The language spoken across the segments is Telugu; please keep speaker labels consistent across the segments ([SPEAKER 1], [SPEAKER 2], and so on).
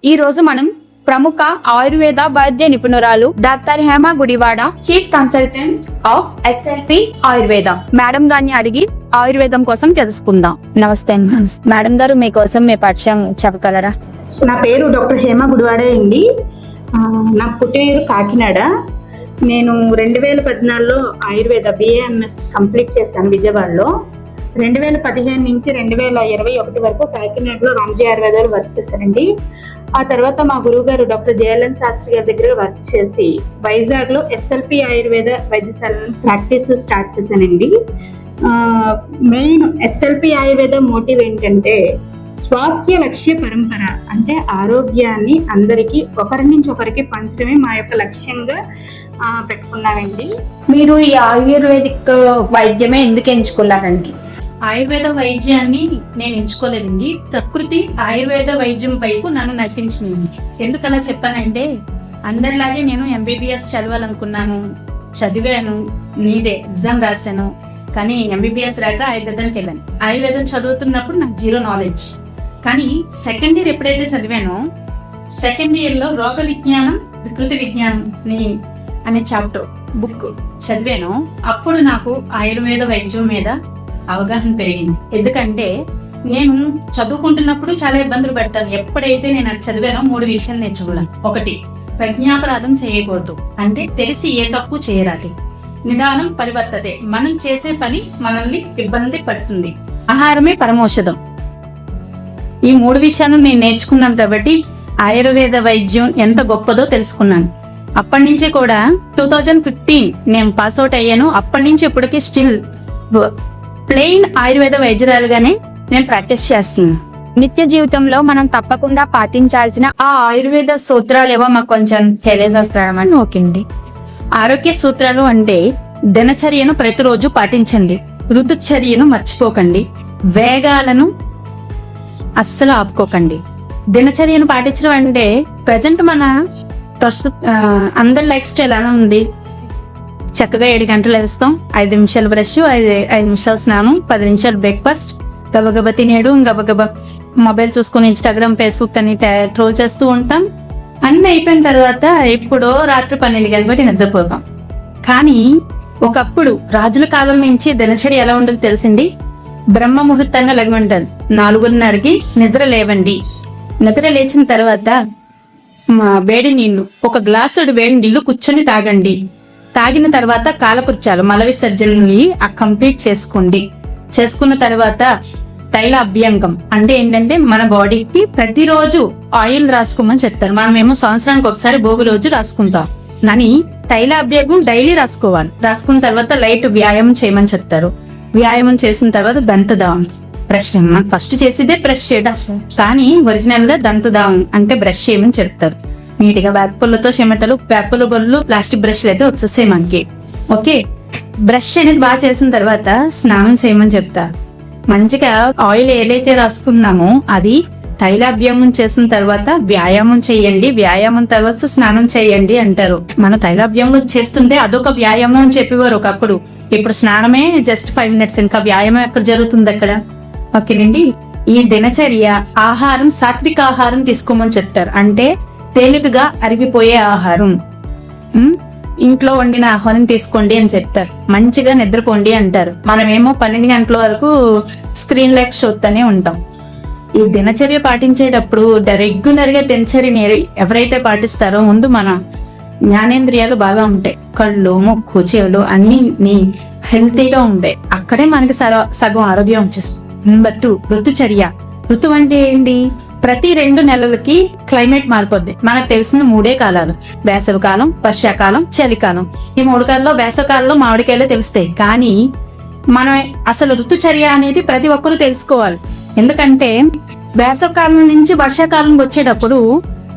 [SPEAKER 1] ఈ రోజు మనం ప్రముఖ ఆయుర్వేద వైద్య నిపుణురాలు doctor Hema Gudivada, chief consultant of SLP Ayurveda madam గారిని అడిగి ఆయుర్వేదం కోసం తెలుసుకుందాం. నమస్తే మేడం గారు, మీకోసం మీ పరిచయం చెప్పగలరా?
[SPEAKER 2] నా పేరు డాక్టర్ హేమ గుడివాడే అండి. నా పుట్టినూరు కాకినాడ. నేను 2014లో ఆయుర్వేద బిఏఎంఎస్ కంప్లీట్ చేశాను విజయవాడలో. 2015 నుంచి 2021 వరకు కాకినాడలో రామ్జీ ఆయుర్వేదాలు వర్క్ చేశానండి. ఆ తర్వాత మా గురువు గారు డాక్టర్ జేఎల్ఎన్ శాస్త్రి గారి దగ్గర వర్క్ చేసి వైజాగ్లో ఎస్ఎల్పి ఆయుర్వేద వైద్యశాలను ప్రాక్టీస్ స్టార్ట్ చేశానండి. మెయిన్ ఎస్ఎల్పి ఆయుర్వేద మోటివ్ ఏంటంటే స్వాస్థ్య లక్ష్య పరంపర, అంటే ఆరోగ్యాన్ని అందరికీ ఒకరి నుంచి ఒకరికి పంచడమే మా యొక్క లక్ష్యంగా పెట్టుకున్నామండి.
[SPEAKER 1] మీరు ఈ ఆయుర్వేదిక్ వైద్యమే ఎందుకు ఎంచుకున్నారండి?
[SPEAKER 3] ఆయుర్వేద వైద్యాన్ని నేను ఎంచుకోలేదండి, ప్రకృతి ఆయుర్వేద వైద్యం వైపు నన్ను నడిపించింది. ఎందుకు అలా చెప్పానంటే, అందరిలాగే నేను ఎంబీబీఎస్ చదవాలనుకున్నాను, చదివాను, నీడే ఎగ్జామ్ రాశాను. కానీ ఎంబీబీఎస్ రాక ఆయుర్వేదానికి వెళ్ళాను. ఆయుర్వేదం చదువుతున్నప్పుడు నాకు జీరో నాలెడ్జ్. కానీ సెకండ్ ఇయర్ ఎప్పుడైతే చదివానో, సెకండ్ ఇయర్లో రోగ విజ్ఞానం ప్రకృతి విజ్ఞానం అనే చాప్టర్ బుక్ చదివాను. అప్పుడు నాకు ఆయుర్వేద వైద్యం మీద అవగాహన పెరిగింది. ఎందుకంటే నేను చదువుకుంటున్నప్పుడు చాలా ఇబ్బందులు పడ్డాను. ఎప్పుడైతే నేను అది చదివానో 3 విషయాలు నేర్చుకున్నాను. 1, ప్రజ్ఞాపరాధం చేయకూడదు, అంటే తెలిసి ఏ తప్పు చేయరాదు. నిదానం పరివర్తతే, మనం చేసే పని మనల్ని ఇబ్బంది పడుతుంది. ఆహారమే పరమౌషధం. ఈ 3 విషయాలు నేను నేర్చుకున్నాను కాబట్టి ఆయుర్వేద వైద్యం ఎంత గొప్పదో తెలుసుకున్నాను. అప్పటి నుంచి కూడా 2015 నేను పాస్అవుట్ అయ్యాను. అప్పటి నుంచి ఇప్పటికీ స్టిల్ ప్లెయిన్ ఆయుర్వేద వైద్యురాలుగానే నేను ప్రాక్టీస్ చేస్తున్నాను.
[SPEAKER 1] నిత్య జీవితంలో మనం తప్పకుండా పాటించాల్సిన ఆ ఆయుర్వేద సూత్రాలు ఏవో మాకు కొంచెం తెలియజేస్తారని.
[SPEAKER 3] ఓకే అండి. ఆరోగ్య సూత్రాలు అంటే దినచర్యను ప్రతిరోజు పాటించండి, ఋతుచర్యను మర్చిపోకండి, వేగాలను అస్సలు ఆపుకోకండి. దినచర్యను పాటించడం అంటే ప్రజెంట్ మన అందరి లైఫ్ స్టైల్ ఎలా ఉంది? చక్కగా 7 గంటలు వేస్తాం, 5 నిమిషాలు బ్రష్, 5 నిమిషాలు స్నానం, 10 నిమిషాలు బ్రేక్ఫాస్ట్, గబగబా తినేడు, గబగబా మొబైల్ చూసుకుని ఇన్స్టాగ్రామ్ ఫేస్బుక్ అని ట్రోల్ చేస్తూ ఉంటాం. అన్ని అయిపోయిన తర్వాత ఎప్పుడో రాత్రి 12 గంటల బట్టి నిద్రపోతాం. కానీ ఒకప్పుడు రాజుల కాలం నుంచి దినచర్య ఎలా ఉండదు తెలిసింది. బ్రహ్మ ముహూర్తంగా లెగమంటారు, 4:30కి నిద్ర లేవండి. నిద్ర లేచిన తర్వాత వేడి నీళ్లు, 1 గ్లాసుడు వేడి నీళ్లు కూర్చొని తాగండి. తాగిన తర్వాత కాలకృత్యాలు మల విసర్జనని కంప్లీట్ చేసుకోండి. చేసుకున్న తర్వాత తైల అభ్యంగం అంటే ఏంటంటే మన బాడీకి ప్రతిరోజు ఆయిల్ రాసుకోమని చెప్తారు. మనమేమో సంవత్సరానికి ఒకసారి భోగి రోజు రాసుకుంటాం, కానీ తైల అభ్యంగం డైలీ రాసుకోవాలి. రాసుకున్న తర్వాత లైట్ వ్యాయామం చేయమని చెప్తారు. వ్యాయామం చేసిన తర్వాత దంతదావం, బ్రష్. ఫస్ట్ చేసేదే బ్రష్ చేయడం, కానీ ఒరిజినల్ గా దంతదావం అంటే బ్రష్ చేయమని చెప్తారు. నీట్గా వేపపుల్లతో చెమటలు, వేపల బొల్లు, ప్లాస్టిక్ బ్రష్లు అయితే వచ్చేసాయి మనకి. ఓకే, బ్రష్ అనేది బాగా చేసిన తర్వాత స్నానం చేయమని చెప్తారు. మంచిగా ఆయిల్ ఏదైతే రాసుకున్నామో అది తైలాభ్యామం చేసిన తర్వాత వ్యాయామం చేయండి, వ్యాయామం తర్వాత స్నానం చేయండి అంటారు. మన తైలాభ్యామం చేస్తుంటే అదొక వ్యాయామం అని చెప్పేవారు ఒకప్పుడు. ఇప్పుడు స్నానమే జస్ట్ 5 మినిట్స్, ఇంకా వ్యాయామం ఎక్కడ జరుగుతుంది అక్కడ? ఓకేనండి. ఈ దినచర్య ఆహారం సాత్విక ఆహారం తీసుకోమని చెప్తారు, అంటే తేలికగా అరిగిపోయే ఆహారం. ఇంట్లో వండిన ఆహారం తీసుకోండి అని చెప్తారు. మంచిగా నిద్రపోండి అంటారు. మనమేమో 12 గంటల వరకు స్క్రీన్ లైట్ చూస్తూనే ఉంటాం. ఈ దినచర్య పాటించేటప్పుడు రెగ్యులర్ గా దినచర్యని ఎవరైతే పాటిస్తారో ముందు మన జ్ఞానేంద్రియాలు బాగా ఉంటాయి. కళ్ళు, ముక్కు, చెవులు అన్ని హెల్తీగా ఉంటాయి. అక్కడే మనకి సగం ఆరోగ్యం వచ్చేస్తుంది. నెంబర్ 2, ఋతుచర్య. ఋతు అంటే ఏంటి? ప్రతి 2 నెలలకి క్లైమేట్ మారిపోద్ది. మనకు తెలిసిన 3 కాలాలు: వేసవి కాలం, వర్షాకాలం, చలికాలం. ఈ 3 కాలంలో వేసవికాలంలో మామిడికాయలే తెలుస్తాయి. కానీ మనం అసలు ఋతుచర్య అనేది ప్రతి ఒక్కరూ తెలుసుకోవాలి. ఎందుకంటే వేసవికాలం నుంచి వర్షాకాలం వచ్చేటప్పుడు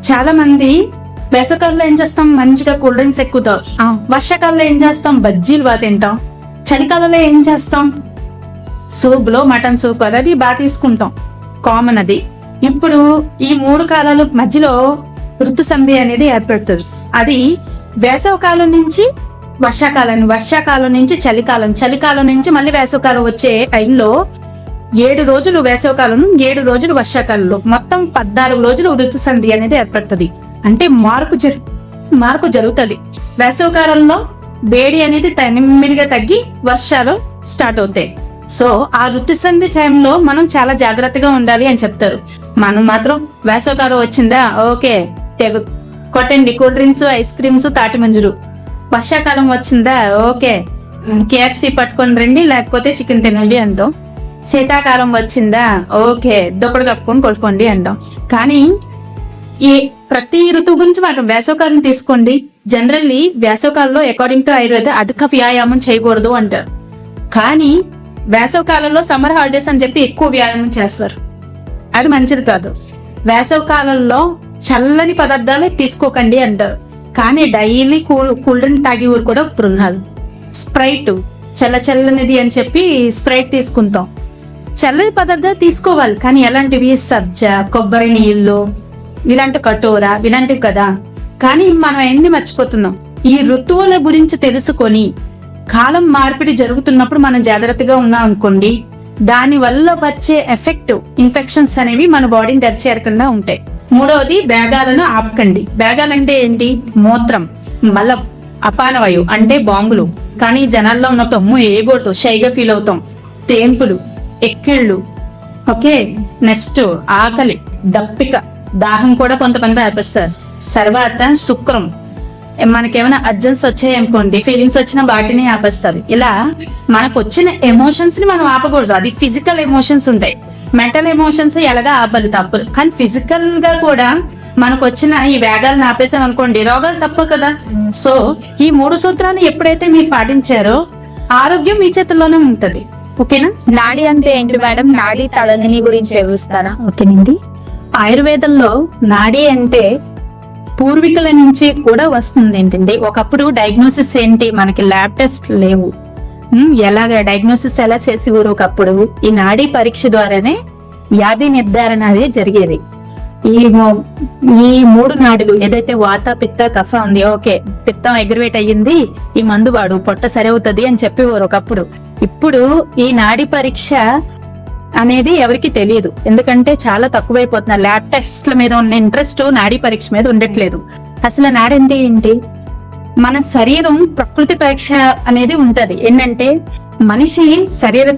[SPEAKER 3] చాలా మంది వేసవికాలంలో ఏం చేస్తాం? మంచిగా కూల్ డ్రింక్స్ ఎక్కువ తాగుతాం. వర్షాకాలంలో ఏం చేస్తాం? బజ్జీలు బాగా తింటాం. చలికాలంలో ఏం చేస్తాం? సూప్లో మటన్ సూప్ అది బాగా తీసుకుంటాం, కామన్ అది. ఇప్పుడు ఈ 3 కాలాల మధ్యలో ఋతు సంధి అనేది ఏర్పడుతుంది. అది వేసవికాలం నుంచి వర్షాకాలం, వర్షాకాలం నుంచి చలికాలం, చలికాలం నుంచి మళ్ళీ వేసవికాలం వచ్చే టైంలో 7 రోజులు వేసవకాలం, 7 రోజులు వర్షాకాలంలో, మొత్తం 14 రోజులు ఋతు సంధి అనేది ఏర్పడుతుంది. అంటే మార్పు జరుగుతుంది. వేసవకాలంలో వేడి అనేది నెమ్మదిగా తగ్గి వర్షాలు స్టార్ట్ అవుతాయి. సో ఆ ఋతు సంధి టైంలో మనం చాలా జాగ్రత్తగా ఉండాలి అని చెప్తారు. మనం మాత్రం వేసవకాలం వచ్చిందా, ఓకే కొట్టండి కూల్ డ్రింక్స్, ఐస్ క్రీమ్స్, తాటి మంజులు. వర్షాకాలం వచ్చిందా, ఓకే KFC పట్టుకొని రండి, లేకపోతే చికెన్ తినండి అంటాం. శీతాకాలం వచ్చిందా, ఓకే దుప్పటి కప్పుకొని కొట్టుకోండి అంటాం. కానీ ఈ ప్రతి ఋతువు గురించి మనం వేసవకాలం తీసుకోండి. జనరల్లీ వేసవకాలంలో అకార్డింగ్ టు ఆయుర్వేద అధిక వ్యాయామం చేయకూడదు అంటారు. కానీ వేసవకాలంలో సమ్మర్ హాలిడేస్ అని చెప్పి ఎక్కువ వ్యాయామం చేస్తారు. అది మంచిది కాదు. వేసవకాలంలో చల్లని పదార్థాలు తీసుకోకండి అంటారు. కానీ డైలీ కూల్ డ్రింక్ తాగి ఊరు కూడా ఉన్నారు. స్ప్రైట్ చల్లనిది అని చెప్పి స్ప్రైట్ తీసుకుంటాం. చల్లని పదార్థాలు తీసుకోవాలి, కానీ ఎలాంటివి? సబ్జా, కొబ్బరి నీళ్ళు, ఇలాంటి కటోర, ఇలాంటివి కదా. కానీ మనం ఎన్ని మర్చిపోతున్నాం. ఈ ఋతువుల గురించి తెలుసుకొని కాలం మార్పిడి జరుగుతున్నప్పుడు మనం జాగ్రత్తగా ఉన్నాం అనుకోండి, దాని వల్ల వచ్చే ఇన్ఫెక్షన్స్ అనేవి మన బాడీని తెరిచేరకుండా ఉంటాయి. మూడవది, వేగాలను ఆపకండి. వేగాలంటే ఏంటి? మూత్రం, మళ్ళా అపానవాయువు అంటే బాంబులు. కానీ జనాల్లో ఉన్నప్పుడు అమ్మో ఏగూడదు, షైగా ఫీల్ అవుతాం. తేంపులు, ఎక్కిళ్ళు, ఓకే. నెక్స్ట్ ఆకలి, దప్పిక, దాహం కూడా కొంతమంది ఆపేస్తారు. తర్వాత శుక్రం, మనకేమైనా అర్జెన్స్ వచ్చాయనుకోండి, ఫీలింగ్స్ వచ్చిన వాటిని ఆపేస్తారు. ఇలా మనకు వచ్చిన ఎమోషన్స్ ని మనం ఆపకూడదు. అది ఫిజికల్ ఎమోషన్స్ ఉంటాయి. మెంటల్ ఎమోషన్స్ ఎలాగా ఆపాలి, తప్పదు. కానీ ఫిజికల్ గా కూడా మనకు వచ్చిన ఈ వేగాలను ఆపేసాం అనుకోండి, రోగాలు తప్పవు కదా. సో ఈ 3 సూత్రాలు ఎప్పుడైతే మీరు పాటించారో ఆరోగ్యం మీ చేతుల్లోనే ఉంటది. ఓకేనా?
[SPEAKER 1] నాడి అంటే ఏంటి మేడం? నాడి తడని గురించి వివరిస్తారా?
[SPEAKER 3] ఓకేనండి. ఆయుర్వేదంలో నాడి అంటే పూర్వీకుల నుంచి కూడా వస్తుంది. ఏంటండి, ఒకప్పుడు డయాగ్నోసిస్ ఏంటి, మనకి ల్యాబ్ టెస్ట్ లేవు. ఎలాగ డయాగ్నోసిస్ ఎలా చేసేవారు ఒకప్పుడు? ఈ నాడీ పరీక్ష ద్వారానే వ్యాధి నిర్ధారణ అనేది జరిగేది. ఈ 3 నాడులు ఏదైతే వాత, పిత్త, కఫ ఉంది, ఓకే పిత్తం అగ్రివేట్ అయ్యింది, ఈ మందు వాడు పొట్ట సరి అవుతుంది అని చెప్పేవారు ఒకప్పుడు. ఇప్పుడు ఈ నాడీ పరీక్ష అనేది ఎవరికి తెలియదు. ఎందుకంటే చాలా తక్కువైపోతున్నారు. ల్యాబ్ టెస్ట్ల మీద ఉన్న ఇంట్రెస్ట్ నాడీ పరీక్ష మీద ఉండట్లేదు. అసలు నాడి అంటే ఏంటి? మన శరీరం ప్రకృతి పరీక్ష అనేది ఉంటది. ఏంటంటే మనిషి శరీర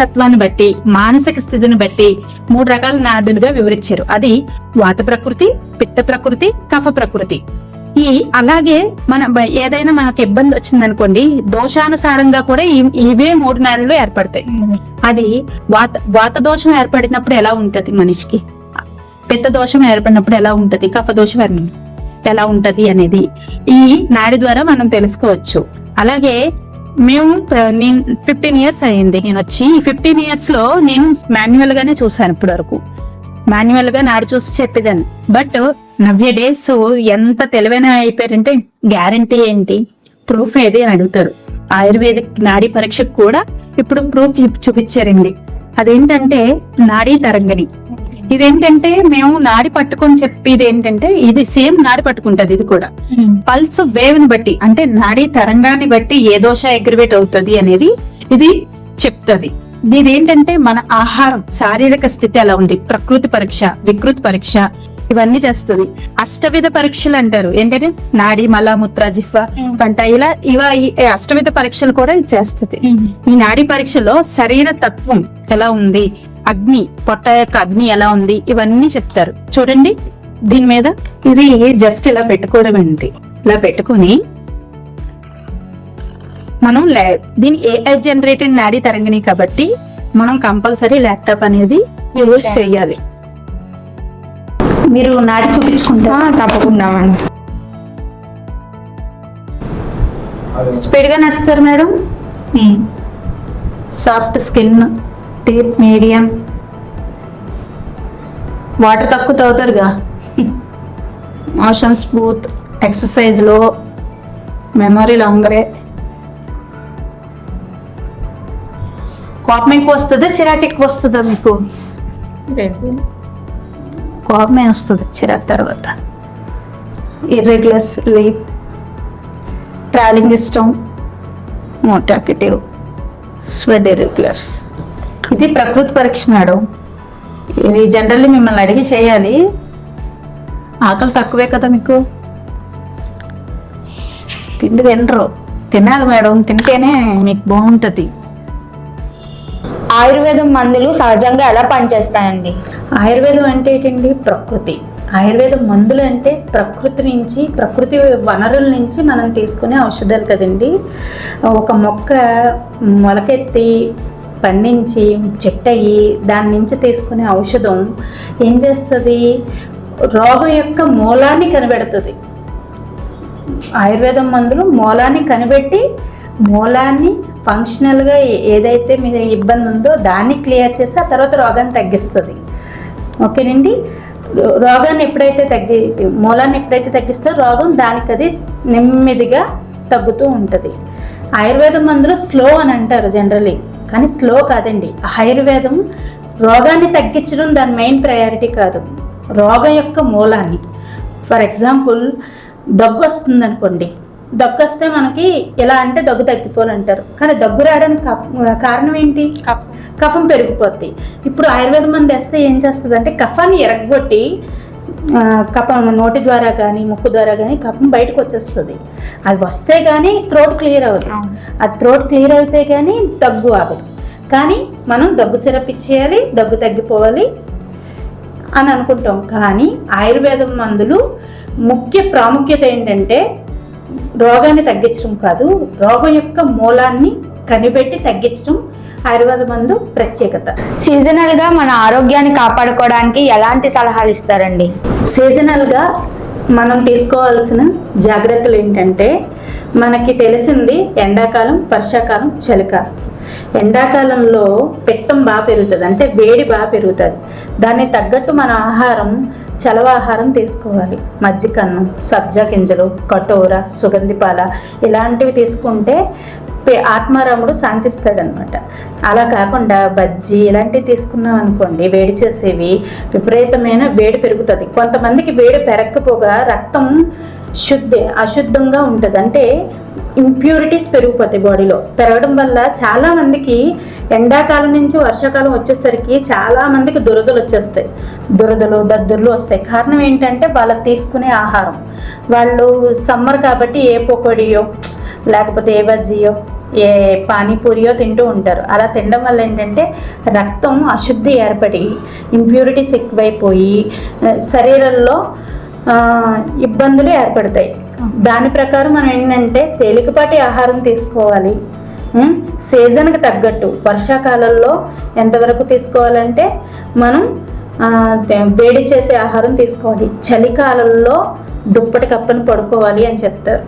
[SPEAKER 3] తత్వాన్ని బట్టి, మానసిక స్థితిని బట్టి 3 రకాల నాడులుగా వివరించారు. అది వాత ప్రకృతి, పిత్త ప్రకృతి, కఫ ప్రకృతి. అలాగే ఏదైనా మనకు ఇబ్బంది వచ్చిందనుకోండి, దోషానుసారంగా కూడా ఇవే 3 నాడులు ఏర్పడతాయి. అది వాత దోషం ఏర్పడినప్పుడు ఎలా ఉంటది మనిషికి, పిత్త దోషం ఏర్పడినప్పుడు ఎలా ఉంటది, కఫ దోషం ఎలా ఉంటది అనేది ఈ నాడి ద్వారా మనం తెలుసుకోవచ్చు. అలాగే నేను 15 ఇయర్స్ అయింది నేను వచ్చి. ఈ 15 ఇయర్స్ లో నేను మాన్యువల్ గానే చూసాను. ఇప్పటి వరకు మాన్యువల్ గా నాడు చూసి చెప్పేదాన్ని. బట్ నవ్య డేస్ ఎంత తెలివైన అయిపోయారంటే, గ్యారంటీ ఏంటి, ప్రూఫ్ ఏది అని అడుగుతారు. ఆయుర్వేదిక్ నాడీ పరీక్షకు కూడా ఇప్పుడు ప్రూఫ్ చూపించారండి. అదేంటంటే నాడీ తరంగిణి. ఇదేంటంటే మేము నాడి పట్టుకొని చెప్పేది ఏంటంటే, ఇది సేమ్ నాడి పట్టుకుంటది. ఇది కూడా పల్స్ వేవ్ ని బట్టి, అంటే నాడీ తరంగాన్ని బట్టి ఏ దోష అగ్రివేట్ అవుతుంది అనేది ఇది చెప్తుంది. ఇదేంటంటే మన ఆహారం, శారీరక స్థితి ఎలా ఉంది, ప్రకృతి పరీక్ష, వికృతి పరీక్ష, ఇవన్నీ చేస్తుంది. అష్టవిధ పరీక్షలు అంటారు. ఏంటంటే నాడి, మల, మూత్ర, జిహ్వ, కంట, ఈ అష్టవిధ పరీక్షలు కూడా చేస్తుంది. ఈ నాడీ పరీక్షలో శరీర తత్వం ఎలా ఉంది, అగ్ని, పొట్ట యొక్క అగ్ని ఎలా ఉంది, ఇవన్నీ చెప్తారు. చూడండి దీని మీద, ఇది జస్ట్ ఇలా పెట్టుకోవడం ఏంటి, ఇలా పెట్టుకుని మనం దీని AI జనరేటెడ్ నాడీ తరంగిణి కాబట్టి మనం కంపల్సరీ ల్యాప్టాప్ అనేది యూజ్ చేయాలి. మీరు నాడి చూపించుకుంటారా?
[SPEAKER 1] తప్పకుండా మేడం.
[SPEAKER 3] స్పీడ్ గా నడుస్తారు madam. Soft skin, deep, medium, water తక్కువ తాగుతారుగా, మోషన్ స్మూత్, ఎక్సర్సైజ్ లో, మెమరీ లాంగరే. కోపం ఎక్కువ వస్తుందా, చిరాకు ఎక్కువ వస్తుందా మీకు? కోపమే వస్తుంది, చిరాకు తర్వాత. ఇర్రెగ్యులర్ స్లీప్, ట్రావెలింగ్ ఇష్టం, మోటాకిటివ్, స్వెట్ ఇర్రెగ్యులర్స్. ఇది ప్రకృతి పరీక్ష మేడం. ఇది జనరల్లీ మిమ్మల్ని అడిగి చేయాలి. ఆకలి తక్కువే కదా మీకు, తిండి తినరు. తినాలి మేడం, తింటేనే మీకు బాగుంటుంది.
[SPEAKER 1] ఆయుర్వేదం మందులు సహజంగా ఎలా పనిచేస్తాయండి?
[SPEAKER 2] ఆయుర్వేదం అంటే ఏంటండి? ప్రకృతి. ఆయుర్వేదం మందులు అంటే ప్రకృతి నుంచి, ప్రకృతి వనరుల నుంచి మనం తీసుకునే ఔషధాలు కదండి. ఒక మొక్క మొలకెత్తి పండించి చెట్టయి దాని నుంచి తీసుకునే ఔషధం ఏం చేస్తుంది? రోగం యొక్క మూలాన్ని కనిపెడుతుంది. ఆయుర్వేదం మందులు మూలాన్ని కనిపెట్టి మూలాన్ని ఫంక్షనల్గా ఏదైతే మీకు ఇబ్బంది ఉందో దాన్ని క్లియర్ చేసి ఆ తర్వాత రోగాన్ని తగ్గిస్తుంది. ఓకేనండి. రోగాన్ని ఎప్పుడైతే మూలాన్ని ఎప్పుడైతే తగ్గిస్తుందో రోగం దానికి అది నెమ్మదిగా తగ్గుతూ ఉంటుంది. ఆయుర్వేదం మందులు స్లో అని అంటారు జనరలీ, కానీ స్లో కాదండి. ఆయుర్వేదం రోగాన్ని తగ్గించడం దాని మెయిన్ ప్రయారిటీ కాదు, రోగం యొక్క మూలాన్ని. ఫర్ ఎగ్జాంపుల్ దగ్గు వస్తుంది అనుకోండి, దగ్గు వస్తే మనకి ఎలా అంటే దగ్గు తగ్గిపోవాలంటారు, కానీ దగ్గు రావడానికి కారణం ఏంటి? కఫం పెరిగిపోద్ది. ఇప్పుడు ఆయుర్వేదం మందు వేస్తే ఏం చేస్తుంది అంటే కఫాన్ని ఎరగొట్టి కఫం నోటి ద్వారా కానీ ముక్కు ద్వారా కానీ కఫం బయటకు వచ్చేస్తుంది. అది వస్తే కానీ థ్రోట్ క్లియర్ అవ్వదు. అది థ్రోట్ క్లియర్ అయితే కానీ దగ్గు ఆగదు. కానీ మనం దగ్గు సిరప్ ఇచ్చేయాలి, దగ్గు తగ్గిపోవాలి అని అనుకుంటాం. కానీ ఆయుర్వేదం మందులు ముఖ్య ప్రాముఖ్యత ఏంటంటే రోగాన్ని తగ్గించడం కాదు, రోగం యొక్క మూలాన్ని కనిపెట్టి తగ్గించడం ఆయుర్వేద మందు ప్రత్యేకత.
[SPEAKER 1] సీజనల్ గా మన ఆరోగ్యాన్ని కాపాడుకోవడానికి ఎలాంటి సలహాలు ఇస్తారండి?
[SPEAKER 2] సీజనల్గా మనం తీసుకోవాల్సిన జాగ్రత్తలు ఏంటంటే, మనకి తెలిసింది ఎండాకాలం, వర్షాకాలం, చలికాలం. ఎండాకాలంలో పిత్తం బాగా పెరుగుతుంది, అంటే వేడి బాగా పెరుగుతుంది. దానికి తగ్గట్టు మన ఆహారం చలవ ఆహారం తీసుకోవాలి. మజ్జిగన్నం, సబ్జా గింజలు, కటోర, సుగంధి పాల ఇలాంటివి తీసుకుంటే ఆత్మారాముడు శాంతిస్తాడనమాట. అలా కాకుండా బజ్జీ ఇలాంటివి తీసుకున్నాం అనుకోండి, వేడి చేసేవి, విపరీతమైన వేడి పెరుగుతుంది. కొంతమందికి వేడి పెరగకపోగా రక్తం అశుద్ధంగా ఉంటుంది, అంటే ఇంప్యూరిటీస్ పెరిగిపోతాయి బాడీలో. పెరగడం వల్ల చాలా మందికి ఎండాకాలం నుంచి వర్షాకాలం వచ్చేసరికి చాలా మందికి దురదలు వచ్చేస్తాయి, దురదలు దద్దుర్లు వస్తాయి. కారణం ఏంటంటే వాళ్ళు తీసుకునే ఆహారం. వాళ్ళు సమ్మర్ కాబట్టి ఏ పకోడియో లేకపోతే ఏ బజ్జీయో ఏ పానీపూరియో తింటూ ఉంటారు. అలా తినడం వల్ల ఏంటంటే రక్తం అశుద్ధి ఏర్పడి ఇంప్యూరిటీస్ ఎక్కువైపోయి శరీరంలో ఇబ్బందులు ఏర్పడతాయి. దాని ప్రకారం మనం ఏంటంటే తేలికపాటి ఆహారం తీసుకోవాలి. సీజన్కి తగ్గట్టు వర్షాకాలంలో ఎంతవరకు తీసుకోవాలంటే మనం వేడి చేసే ఆహారం తీసుకోవాలి. చలికాలంలో దుప్పటి కప్పని పడుకోవాలి అని చెప్తారు.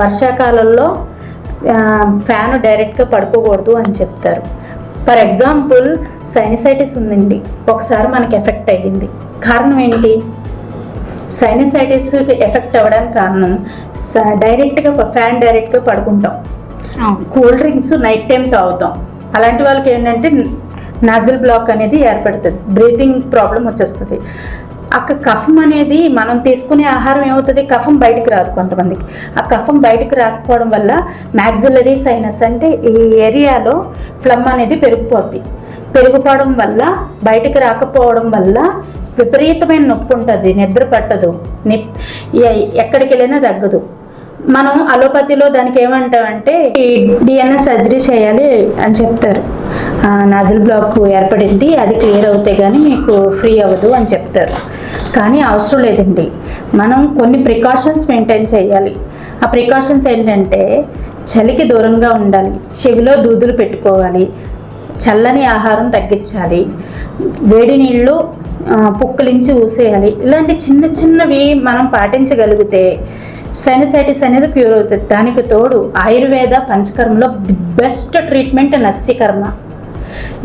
[SPEAKER 2] వర్షాకాలంలో ఫ్యాన్ డైరెక్ట్గా పడుకోకూడదు అని చెప్తారు. ఫర్ ఎగ్జాంపుల్ సైనసైటిస్ ఉందండి, ఒకసారి మనకి ఎఫెక్ట్ అయ్యింది. కారణం ఏంటి? సైనసైటిస్ ఎఫెక్ట్ అవ్వడానికి కారణం డైరెక్ట్గా ఫ్యాన్ డైరెక్ట్గా పడుకుంటాం, కూల్ డ్రింక్స్ నైట్ టైం తాగుతాం. అలాంటి వాళ్ళకి ఏంటంటే నాజిల్ బ్లాక్ అనేది ఏర్పడుతుంది, బ్రీతింగ్ ప్రాబ్లం వచ్చేస్తుంది. అక్కడ కఫం అనేది మనం తీసుకునే ఆహారం ఏమవుతుంది, కఫం బయటకు రాదు కొంతమందికి. ఆ కఫం బయటకు రాకపోవడం వల్ల మ్యాక్సిలరీ సైనస్ అంటే ఈ ఏరియాలో ఫ్లమ్ అనేది పెరిగిపోవడం వల్ల బయటకు రాకపోవడం వల్ల విపరీతమైన నొప్పి ఉంటుంది, నిద్ర పట్టదు, ఎక్కడికి వెళ్ళినా తగ్గదు. మనం అలోపతిలో దానికి ఏమంటామంటే డిఎన్ఎస్ సర్జరీ చేయాలి అని చెప్తారు. నాజిల్ బ్లాక్ ఏర్పడింది, అది క్లియర్ అవుతే కానీ మీకు ఫ్రీ అవ్వదు అని చెప్తారు. కానీ అవసరం లేదండి, మనం కొన్ని ప్రికాషన్స్ మెయింటైన్ చేయాలి. ఆ ప్రికాషన్స్ ఏంటంటే చలికి దూరంగా ఉండాలి, చెవిలో దూదులు పెట్టుకోవాలి, చల్లని ఆహారం తగ్గించాలి, వేడి నీళ్ళు పుక్కలించి ఊసేయాలి. ఇలాంటి చిన్న చిన్నవి మనం పాటించగలిగితే సైనసైటిస్ అనేది క్యూర్ అవుతుంది. దానికి తోడు ఆయుర్వేద పంచకర్మలో ది బెస్ట్ ట్రీట్మెంట్ నస్యకర్మ.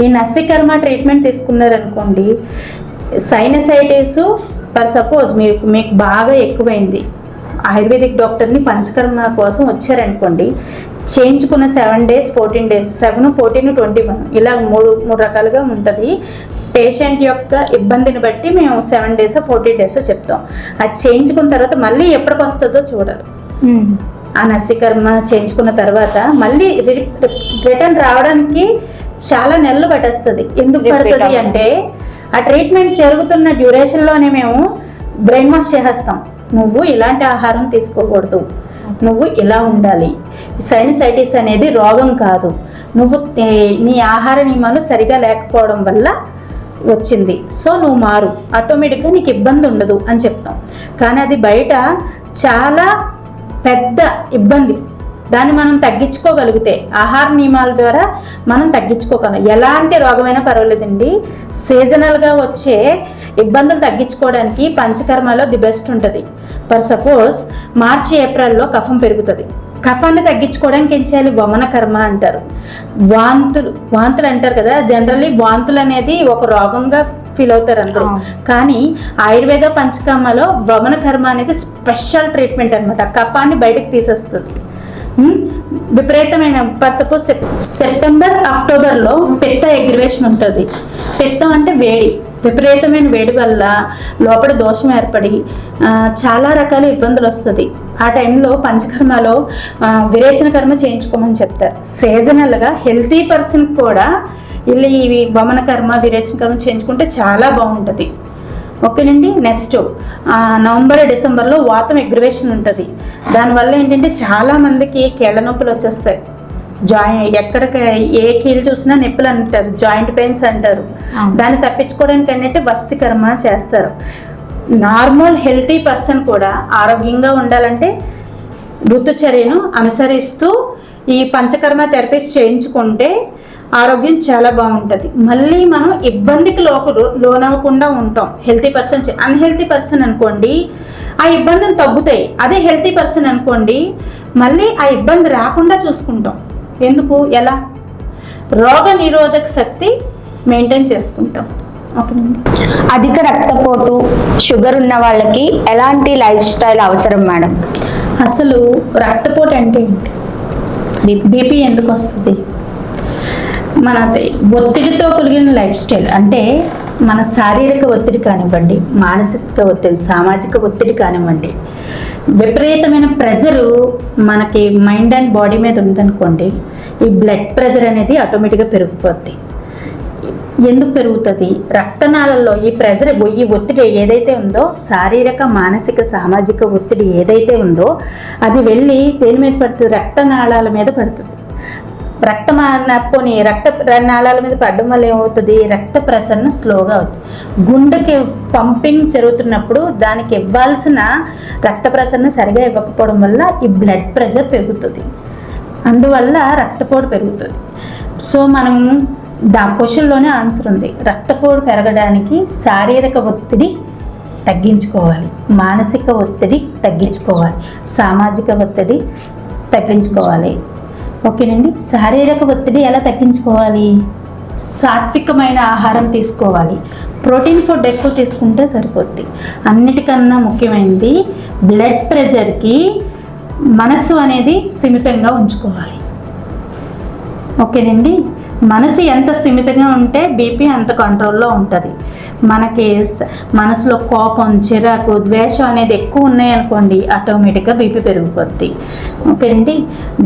[SPEAKER 2] ఈ నస్యకర్మ ట్రీట్మెంట్ తీసుకున్నారనుకోండి, సైనసైటిస్ ఫర్ సపోజ్ మీకు బాగా ఎక్కువైంది, ఆయుర్వేదిక్ డాక్టర్ని పంచకర్మ కోసం వచ్చారనుకోండి, చేయించుకున్న 7 days 14 days 7, 14, 21 ఇలా మూడు రకాలుగా ఉంటుంది. పేషెంట్ యొక్క ఇబ్బందిని బట్టి మేము 7 days 14 days చెప్తాం. అది చేయించుకున్న తర్వాత మళ్ళీ ఎప్పటికి వస్తుందో చూడాలి. ఆ నస్యకర్మ చేయించుకున్న తర్వాత మళ్ళీ రిటర్న్ రావడానికి చాలా నెలలు పట్టేస్తుంది. ఎందుకు పడుతుంది అంటే ఆ ట్రీట్మెంట్ జరుగుతున్న డ్యూరేషన్లోనే మేము బ్రెయిన్ వాష్ చేసేస్తాం. నువ్వు ఇలాంటి ఆహారం తీసుకోకూడదు, నువ్వు ఇలా ఉండాలి, సైనసైటిస్ అనేది రోగం కాదు, నువ్వు నీ ఆహార నియమాలు సరిగా లేకపోవడం వల్ల వచ్చింది, సో నువ్వు మారు, ఆటోమేటిక్గా నీకు ఇబ్బంది ఉండదు అని చెప్తాం. కానీ అది బయట చాలా పెద్ద ఇబ్బంది. దాన్ని మనం తగ్గించుకోగలిగితే ఆహార నియమాల ద్వారా మనం తగ్గించుకోగలం. ఎలాంటి రోగమైనా పర్వాలేదండి, సీజనల్గా వచ్చే ఇబ్బందులు తగ్గించుకోవడానికి పంచకర్మలో ది బెస్ట్ ఉంటుంది. ఫర్ సపోజ్ మార్చి ఏప్రిల్లో కఫం పెరుగుతుంది. కఫాన్ని తగ్గించుకోవడానికి ఏం చేయాలి? వమన కర్మ అంటారు. వాంతులు అంటారు కదా, జనరల్లీ వాంతులు అనేది ఒక రోగంగా ఫీల్ అవుతారు అందరూ. కానీ ఆయుర్వేద పంచకర్మలో వమన కర్మ అనేది స్పెషల్ ట్రీట్మెంట్ అనమాట. కఫాన్ని బయటకు తీసేస్తుంది. విపరీతమైన సపోజ్ సెప్టెంబర్ అక్టోబర్లో పిత్త ఎగ్రివేషన్ ఉంటుంది. పిత్తం అంటే వేడి, విపరీతమైన వేడి వల్ల లోపల దోషం ఏర్పడి చాలా రకాల ఇబ్బందులు వస్తుంది. ఆ టైంలో పంచకర్మలో విరేచన కర్మ చేయించుకోమని చెప్తారు. సీజనల్గా హెల్తీ పర్సన్ కూడా వీళ్ళు ఇవి వమన కర్మ విరేచన కర్మ చేయించుకుంటే చాలా బాగుంటుంది. ఓకేనండి. నెక్స్ట్ నవంబర్ డిసెంబర్లో వాతం ఎగ్రివేషన్ ఉంటుంది. దానివల్ల ఏంటంటే చాలా మందికి కీళ్ళ నొప్పులు వచ్చేస్తాయి. ఎక్కడికి ఏ కీళ్ళు చూసినా నొప్పులు అంటారు, జాయింట్ పెయిన్స్ అంటారు. దాన్ని తప్పించుకోవడానికి ఏంటంటే వస్తి కర్మ చేస్తారు. నార్మల్ హెల్తీ పర్సన్ కూడా ఆరోగ్యంగా ఉండాలంటే ఋతుచర్యను అనుసరిస్తూ ఈ పంచకర్మ థెరపీస్ చేయించుకుంటే ఆరోగ్యం చాలా బాగుంటుంది. మళ్ళీ మనం ఇబ్బందికి లోనవ్వకుండా ఉంటాం. హెల్తీ పర్సన్, అన్హెల్తీ పర్సన్ అనుకోండి ఆ ఇబ్బందులు తగ్గుతాయి. అదే హెల్తీ పర్సన్ అనుకోండి మళ్ళీ ఆ ఇబ్బంది రాకుండా చూసుకుంటాం. ఎందుకు? ఎలా? రోగ నిరోధక శక్తి మెయింటైన్ చేసుకుంటాం. ఓకేనండి.
[SPEAKER 1] అధిక రక్తపోటు, షుగర్ ఉన్న వాళ్ళకి ఎలాంటి లైఫ్ స్టైల్ అవసరం మేడం?
[SPEAKER 2] అసలు రక్తపోటు అంటే ఏంటి? బీపీ ఎందుకు వస్తుంది? మన ఒత్తిడితో కలిగిన లైఫ్ స్టైల్ అంటే మన శారీరక ఒత్తిడి కానివ్వండి, మానసిక ఒత్తిడి, సామాజిక ఒత్తిడి కానివ్వండి, విపరీతమైన ప్రెజరు మనకి మైండ్ అండ్ బాడీ మీద ఉందనుకోండి, ఈ బ్లడ్ ప్రెజర్ అనేది ఆటోమేటిక్గా పెరిగిపోద్ది. ఎందుకు పెరుగుతుంది? రక్తనాళాల్లో ఈ ప్రెజర్, ఈ ఒత్తిడి ఏదైతే ఉందో, శారీరక మానసిక సామాజిక ఒత్తిడి ఏదైతే ఉందో అది వెళ్ళి దేని మీద పడుతుంది? రక్తనాళాల మీద పడుతుంది. రక్త నాళాల మీద పడడం వల్ల ఏమవుతుంది? రక్త ప్రసరణ స్లోగా అవుతుంది. గుండెకి పంపింగ్ జరుగుతున్నప్పుడు దానికి ఇవ్వాల్సిన రక్త ప్రసరణ సరిగా ఇవ్వకపోవడం వల్ల ఈ బ్లడ్ ప్రెషర్ పెరుగుతుంది. అందువల్ల రక్తపోటు పెరుగుతుంది. సో మనం క్వశ్చన్లోనే ఆన్సర్ ఉంది. రక్తపోటు పెరగడానికి శారీరక ఒత్తిడి తగ్గించుకోవాలి, మానసిక ఒత్తిడి తగ్గించుకోవాలి, సామాజిక ఒత్తిడి తగ్గించుకోవాలి. ఓకేనండి. శారీరక ఒత్తిడి ఎలా తగ్గించుకోవాలి? సాత్వికమైన ఆహారం తీసుకోవాలి, ప్రోటీన్ ఫుడ్ ఎక్కువ తీసుకుంటే సరిపోద్ది. అన్నిటికన్నా ముఖ్యమైనది బ్లడ్ ప్రెషర్కి మనసు అనేది స్థిమితంగా ఉంచుకోవాలి. ఓకేనండి. మనసు ఎంత స్థిమితంగా ఉంటే బీపీ అంత కంట్రోల్లో ఉంటుంది. మనకి మనసులో కోపం, చిరాకు, ద్వేషం అనేది ఎక్కువ ఉన్నాయనుకోండి ఆటోమేటిక్గా బీపీ పెరిగిపోద్ది. ఓకేనండి.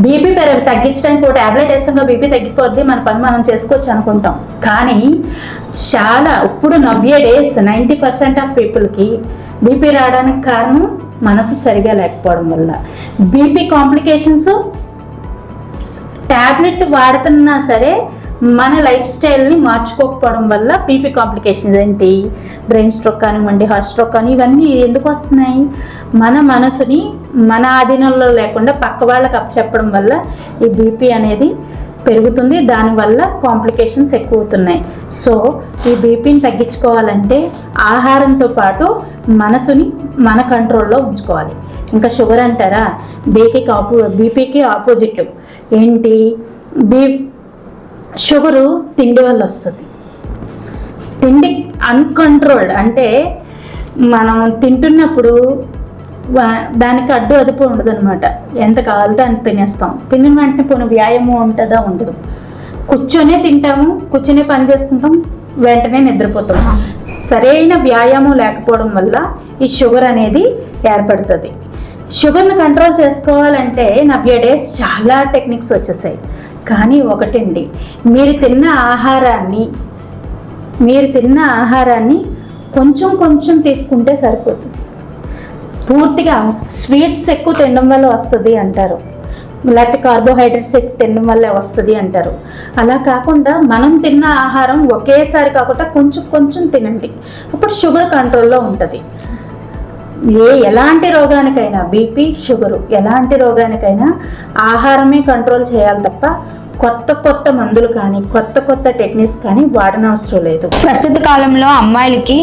[SPEAKER 2] బీపీ తగ్గించడానికి ఒక ట్యాబ్లెట్ వేస్తాం, బీపీ తగ్గిపోద్ది, మన పని మనం చేసుకోవచ్చు అనుకుంటాం. కానీ చాలా ఇప్పుడు నవ్వేడేస్ 90% ఆఫ్ పీపుల్కి బీపీ రావడానికి కారణం మనసు సరిగా లేకపోవడం వల్ల. బీపీ కాంప్లికేషన్స్ ట్యాబ్లెట్ వాడుతున్నా సరే మన లైఫ్ స్టైల్ని మార్చుకోకపోవడం వల్ల బీపీ కాంప్లికేషన్స్ ఏంటి? బ్రెయిన్ స్ట్రోక్ కానివ్వండి, హార్ట్ స్ట్రోక్ కానీ ఇవన్నీ ఎందుకు వస్తున్నాయి? మన మనసుని మన ఆధీనంలో లేకుండా పక్క వాళ్ళకి అప్పచెప్పడం వల్ల ఈ బీపీ అనేది పెరుగుతుంది. దానివల్ల కాంప్లికేషన్స్ ఎక్కువ అవుతున్నాయి. సో ఈ బీపీని తగ్గించుకోవాలంటే ఆహారంతో పాటు మనసుని మన కంట్రోల్లో ఉంచుకోవాలి. ఇంకా షుగర్ అంటారా? బీపీకి ఆపోజిట్ ఏంటి? షుగరు తిండి వల్ల వస్తుంది. తిండి అన్కంట్రోల్డ్ అంటే మనం తింటున్నప్పుడు దానికి అడ్డు అదుపు ఉండదు అనమాట. ఎంత కావాలితే అంత తినేస్తాం. తిన్న వెంటనే పోనీ వ్యాయామం ఉంటుందా? ఉండదు. కూర్చొనే తింటాము, కూర్చొనే పని చేసుకుంటాం, వెంటనే నిద్రపోతాం. సరైన వ్యాయామం లేకపోవడం వల్ల ఈ షుగర్ అనేది ఏర్పడుతుంది. షుగర్ని కంట్రోల్ చేసుకోవాలంటే నవ్య డేస్ చాలా టెక్నిక్స్ వచ్చేసాయి. కానీ ఒకటండి, మీరు తిన్న ఆహారాన్ని కొంచెం కొంచెం తీసుకుంటే సరిపోతుంది. పూర్తిగా స్వీట్స్ ఎక్కువ తినడం వల్ల వస్తుంది అంటారు, లేకపోతే కార్బోహైడ్రేట్స్ ఎక్కువ తినడం వల్ల వస్తుంది అంటారు. అలా కాకుండా మనం తిన్న ఆహారం ఒకేసారి కాకుండా కొంచెం కొంచెం తినండి, అప్పుడు షుగర్ కంట్రోల్లో ఉంటుంది. ఎలాంటి రోగానికైనా, బీపీ, షుగరు, ఎలాంటి రోగానికైనా ఆహారమే కంట్రోల్ చేయాలి తప్ప కొత్త మందులు కానీ కొత్త టెక్నిక్స్ కానీ వాడనవసరం లేదు.
[SPEAKER 1] ప్రస్తుత కాలంలో అమ్మాయిలకి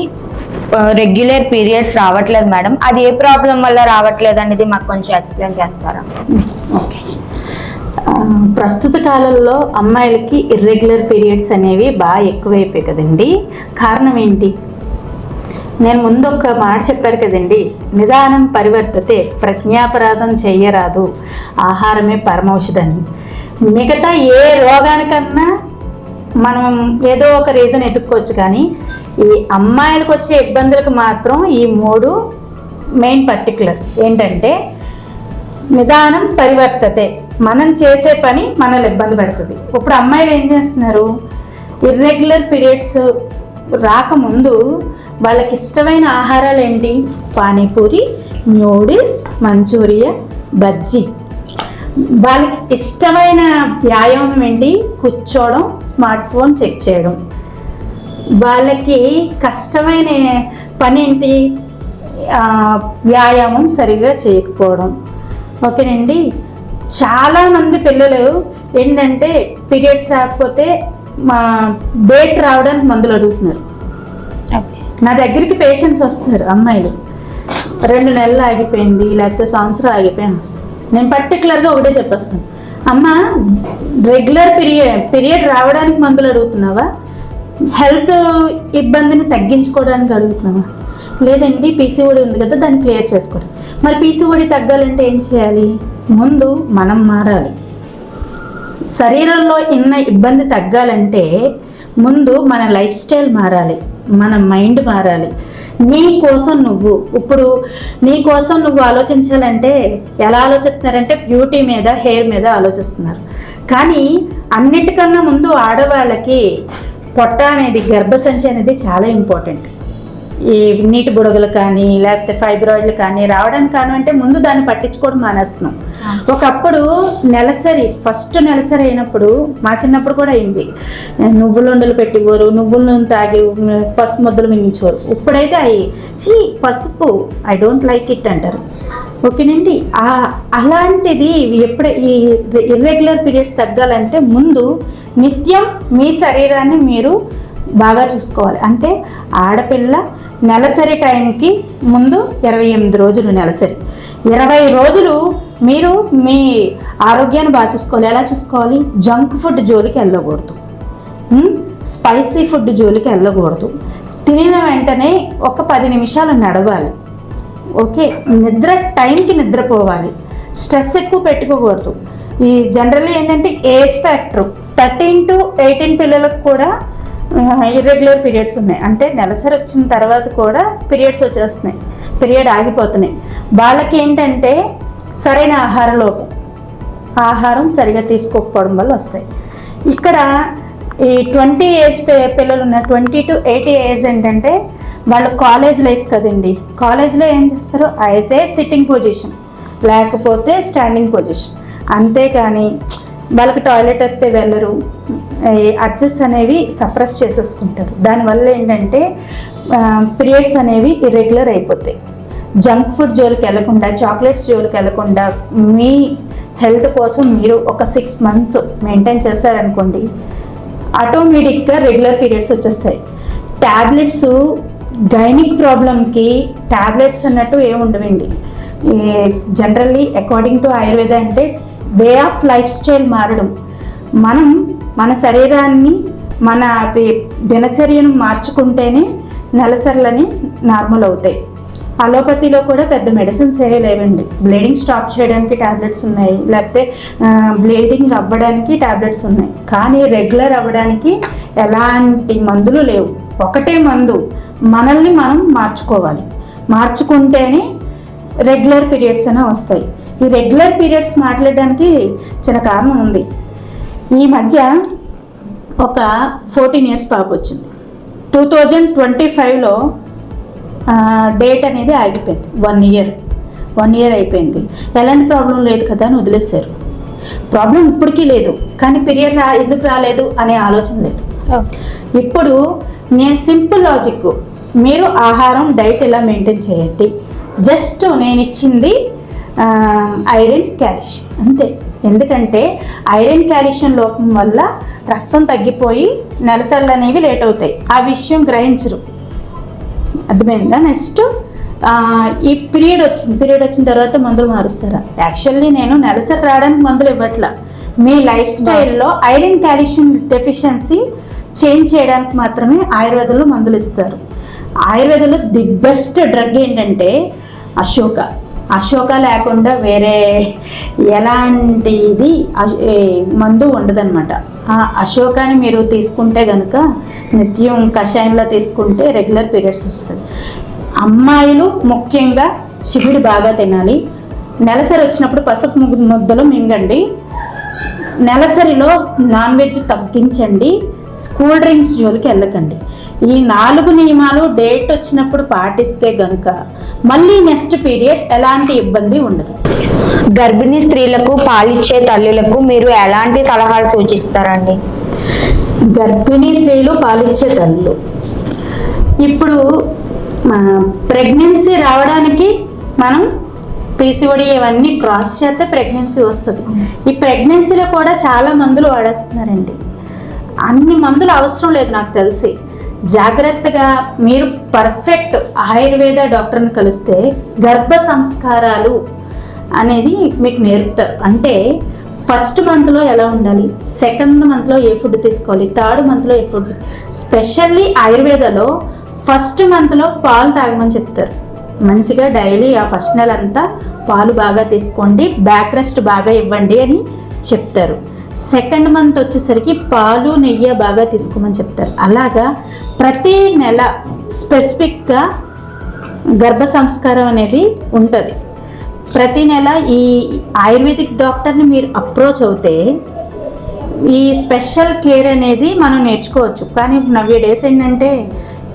[SPEAKER 1] రెగ్యులర్ పీరియడ్స్ రావట్లేదు మేడం, అది ఏ ప్రాబ్లం వల్ల రావట్లేదు అనేది మాకు కొంచెం ఎక్స్ప్లెయిన్ చేస్తారా?
[SPEAKER 2] ఓకే. ప్రస్తుత కాలంలో అమ్మాయిలకి ఇర్రెగ్యులర్ పీరియడ్స్ అనేవి బాగా ఎక్కువైపోయాయి కదండి. కారణం ఏంటి? నేను ముందు ఒక మాట చెప్పారు కదండి, నిదానం పరివర్తతే, ప్రజ్ఞాపరాధం చెయ్యరాదు, ఆహారమే పరమౌషధని. మిగతా ఏ రోగానికన్నా మనం ఏదో ఒక రీజన్ ఎదుక్కోవచ్చు, కానీ ఈ అమ్మాయిలకు వచ్చే ఇబ్బందులకు మాత్రం ఈ 3 మెయిన్ పర్టికులర్ ఏంటంటే నిదానం పరివర్తతే, మనం చేసే పని మనల్ని ఇబ్బంది పెడుతుంది. ఇప్పుడు అమ్మాయిలు ఏం చేస్తున్నారు, ఇర్రెగ్యులర్ పీరియడ్స్ రాకముందు వాళ్ళకి ఇష్టమైన ఆహారాలు ఏంటి? Panipuri, noodles, Manchuria, bajji. వాళ్ళకి ఇష్టమైన వ్యాయామం ఏంటి? కూర్చోవడం, స్మార్ట్ ఫోన్ చెక్ చేయడం. వాళ్ళకి కష్టమైన పని ఏంటి? వ్యాయామం సరిగా చేయకపోవడం. ఓకేనండి. చాలామంది పిల్లలు ఏంటంటే పీరియడ్స్ రాకపోతే మా డేట్ రావడానికి మందులు అడుగుతున్నారు. నా దగ్గరికి పేషెంట్స్ వస్తారు, అమ్మాయిలు 2 నెలలు ఆగిపోయింది లేకపోతే సంవత్సరం ఆగిపోయింది వస్తుంది. నేను పర్టికులర్గా ఒకటే చెప్పేస్తాను, అమ్మ రెగ్యులర్ పీరియడ్ రావడానికి మందులు అడుగుతున్నావా, హెల్త్ ఇబ్బందిని తగ్గించుకోవడానికి అడుగుతున్నావా? లేదండి పీసీఓడి ఉంది కదా దాన్ని క్లియర్ చేసుకోవడం. మరి పీసీఓడి తగ్గాలంటే ఏం చేయాలి? ముందు మనం మారాలి. శరీరంలో ఉన్న ఇబ్బంది తగ్గాలంటే ముందు మన లైఫ్ స్టైల్ మారాలి, మన మైండ్ మారాలి. నీ కోసం నువ్వు ఆలోచించాలంటే ఎలా ఆలోచిస్తున్నారంటే బ్యూటీ మీద, హెయిర్ మీద ఆలోచిస్తున్నారు. కానీ అన్నిటికన్నా ముందు ఆడవాళ్ళకి పొట్ట అనేది, గర్భసంచి అనేది చాలా ఇంపార్టెంట్. ఈ నీటి బుడగలు కానీ లేకపోతే ఫైబ్రాయిడ్లు కానీ రావడానికి కారణం అంటే ముందు దాన్ని పట్టించుకోవడం మానేస్తున్నాం. ఒకప్పుడు ఫస్ట్ నెలసరి అయినప్పుడు మా చిన్నప్పుడు కూడా అయింది, నువ్వులుండలు పెట్టిపోరు, నువ్వుల నూనె తాగి పసుపు ముద్దలు మింగించేవారు. ఇప్పుడైతే పసుపు ఐ డోంట్ లైక్ ఇట్ అంటారు. ఓకేనండి. అలాంటిది ఎప్పుడే ఈ ఇర్రెగ్యులర్ పీరియడ్స్ తగ్గాలంటే ముందు నిత్యం మీ శరీరాన్ని మీరు బాగా చూసుకోవాలి. అంటే ఆడపిల్ల నెలసరి టైంకి ముందు 28 రోజులు నెలసరి, 20 రోజులు మీరు మీ ఆరోగ్యాన్ని బాగా చూసుకోవాలి. ఎలా చూసుకోవాలి? జంక్ ఫుడ్ జోలికి వెళ్ళకూడదు, స్పైసీ ఫుడ్ జోలికి వెళ్ళకూడదు. తినిన వెంటనే ఒక 10 నిమిషాలు నడవాలి. ఓకే. టైంకి నిద్రపోవాలి. స్ట్రెస్ ఎక్కువ పెట్టుకోకూడదు. ఈ జనరల్లీ ఏంటంటే ఏజ్ ఫ్యాక్టర్ 13 to 18 పిల్లలకు కూడా ఇర్రెగ్యులర్ పీరియడ్స్ ఉన్నాయి. అంటే నెలసరి వచ్చిన తర్వాత కూడా పీరియడ్స్ వచ్చేస్తున్నాయి, పీరియడ్ ఆగిపోతున్నాయి. వాళ్ళకి ఏంటంటే సరైన ఆహారం సరిగా తీసుకోకపోవడం వల్ల వస్తాయి. ఇక్కడ ఈ 20 ఏజ్ పిల్లలు ఉన్న 20 to 80 ఏజ్ ఏంటంటే వాళ్ళు కాలేజ్ లైఫ్ కదండి. కాలేజ్లో ఏం చేస్తారు? అయితే సిట్టింగ్ పొజిషన్ లేకపోతే స్టాండింగ్ పొజిషన్, అంతేకాని వాళ్ళకి టాయిలెట్ వస్తే వెళ్ళరు. అడ్జస్ట్ అనేవి సప్రెస్ చేసేసుకుంటారు. దానివల్ల ఏంటంటే పీరియడ్స్ అనేవి ఇర్రెగ్యులర్ అయిపోతాయి. జంక్ ఫుడ్ జోలికి వెళ్ళకుండా, చాక్లెట్స్ జోలికి వెళ్ళకుండా మీ హెల్త్ కోసం మీరు ఒక 6 months మెయింటైన్ చేశారనుకోండి, ఆటోమేటిక్గా రెగ్యులర్ పీరియడ్స్ వచ్చేస్తాయి. ట్యాబ్లెట్స్ గైనిక్ ప్రాబ్లంకి ట్యాబ్లెట్స్ అన్నట్టు ఏముండవండి. జనరల్లీ అకార్డింగ్ టు ఆయుర్వేద అంటే వే ఆఫ్ లైఫ్ స్టైల్ మారడం. మనం మన శరీరాన్ని, మన దినచర్యను మార్చుకుంటేనే నెలసరులని నార్మల్ అవుతాయి. అలోపతిలో కూడా పెద్ద మెడిసిన్స్ ఏవీ లేవండి. బ్లీడింగ్ స్టాప్ చేయడానికి ట్యాబ్లెట్స్ ఉన్నాయి, లేకపోతే బ్లీడింగ్ అవ్వడానికి ట్యాబ్లెట్స్ ఉన్నాయి. కానీ రెగ్యులర్ అవ్వడానికి ఎలాంటి మందులు లేవు. ఒకటే మందు, మనల్ని మనం మార్చుకోవాలి. మార్చుకుంటేనే రెగ్యులర్ పీరియడ్స్ అనే వస్తాయి. ఈ రెగ్యులర్ పీరియడ్స్ మాట్లాడడానికి చిన్న కారణం ఉంది. ఈ మధ్య ఒక 14 years పాప వచ్చింది. 2025లో డేట్ అనేది ఆగిపోయింది. 1 year అయిపోయింది. ఎలాంటి ప్రాబ్లం లేదు కదా అని వదిలేశారు. ప్రాబ్లం ఇప్పటికీ లేదు, కానీ పీరియడ్ ఎందుకు రాలేదు అనే ఆలోచన లేదు. ఇప్పుడు నేను సింపుల్ లాజిక్, మీరు ఆహారం డైట్ ఎలా మెయింటైన్ చేయండి, జస్ట్ నేను ఇచ్చింది ఐరన్ కాల్షియం అంతే. ఎందుకంటే ఐరన్ కాల్షియం లోపం వల్ల రక్తం తగ్గిపోయి నెలసర్లు అనేవి లేట్ అవుతాయి. ఆ విషయం గ్రహించరు. అర్థమైందా? నెక్స్ట్ ఈ పీరియడ్ వచ్చిన తర్వాత మందులు మారుస్తారా? యాక్చువల్లీ నేను నెలసరి రావడానికి మందులు ఇవ్వట్లా. మీ లైఫ్ స్టైల్లో ఐరన్ కాల్షియం డెఫిషియన్సీ చేంజ్ చేయడానికి మాత్రమే ఆయుర్వేదంలో మందులు ఇస్తారు. ఆయుర్వేదంలో ది బెస్ట్ డ్రగ్ ఏంటంటే అశోక లేకుండా వేరే ఎలాంటిది మందు ఉండదన్నమాట. ఆ అశోకాన్ని మీరు తీసుకుంటే కనుక నిత్యం కషాయంలో తీసుకుంటే రెగ్యులర్ పీరియడ్స్ వస్తుంది. అమ్మాయిలు ముఖ్యంగా చిగుడు బాగా తినాలి. నెలసరి వచ్చినప్పుడు పసుపు ముద్దలు మింగండి. నెలసరిలో నాన్ వెజ్ తగ్గించండి. కూల్ డ్రింక్స్ జోలికి వెళ్ళకండి. ఈ 4 నియమాలు డేట్ వచ్చినప్పుడు పాటిస్తే గనుక మళ్ళీ నెక్స్ట్ పీరియడ్ ఎలాంటి ఇబ్బంది ఉండదు.
[SPEAKER 1] గర్భిణీ స్త్రీలకు పాలిచ్చే తల్లులకు మీరు ఎలాంటి సలహాలు సూచిస్తారండి?
[SPEAKER 2] గర్భిణీ స్త్రీలు పాలిచ్చే తల్లులు ఇప్పుడు ప్రెగ్నెన్సీ రావడానికి మనం పీసీఓడి ఇవన్నీ క్రాస్ చేస్తే ప్రెగ్నెన్సీ వస్తుంది. ఈ ప్రెగ్నెన్సీలో కూడా చాలా మందులు వాడేస్తున్నారండి. అన్ని మందులు అవసరం లేదు నాకు తెలిసి. జాగ్రత్తగా మీరు పర్ఫెక్ట్ ఆయుర్వేద డాక్టర్ని కలిస్తే గర్భ సంస్కారాలు అనేది మీకు నేర్పుతారు. అంటే ఫస్ట్ మంత్లో ఎలా ఉండాలి, సెకండ్ మంత్లో ఏ ఫుడ్ తీసుకోవాలి, థర్డ్ మంత్లో ఏ ఫుడ్. స్పెషల్లీ ఆయుర్వేదలో ఫస్ట్ మంత్లో పాలు తాగమని చెప్తారు. మంచిగా డైలీ ఆ ఫస్ట్ నెల అంతా పాలు బాగా తీసుకోండి, బ్యాక్ రెస్ట్ బాగా ఇవ్వండి అని చెప్తారు. సెకండ్ మంత్ వచ్చేసరికి పాలు నెయ్యి బాగా తీసుకోమని చెప్తారు. అలాగా ప్రతి నెల స్పెసిఫిక్గా గర్భ సంస్కారం అనేది ఉంటుంది. ప్రతి నెల ఈ ఆయుర్వేదిక్ డాక్టర్ని మీరు అప్రోచ్ అవుతే ఈ స్పెషల్ కేర్ అనేది మనం నేర్చుకోవచ్చు. కానీ నవ్వే డేస్ ఏంటంటే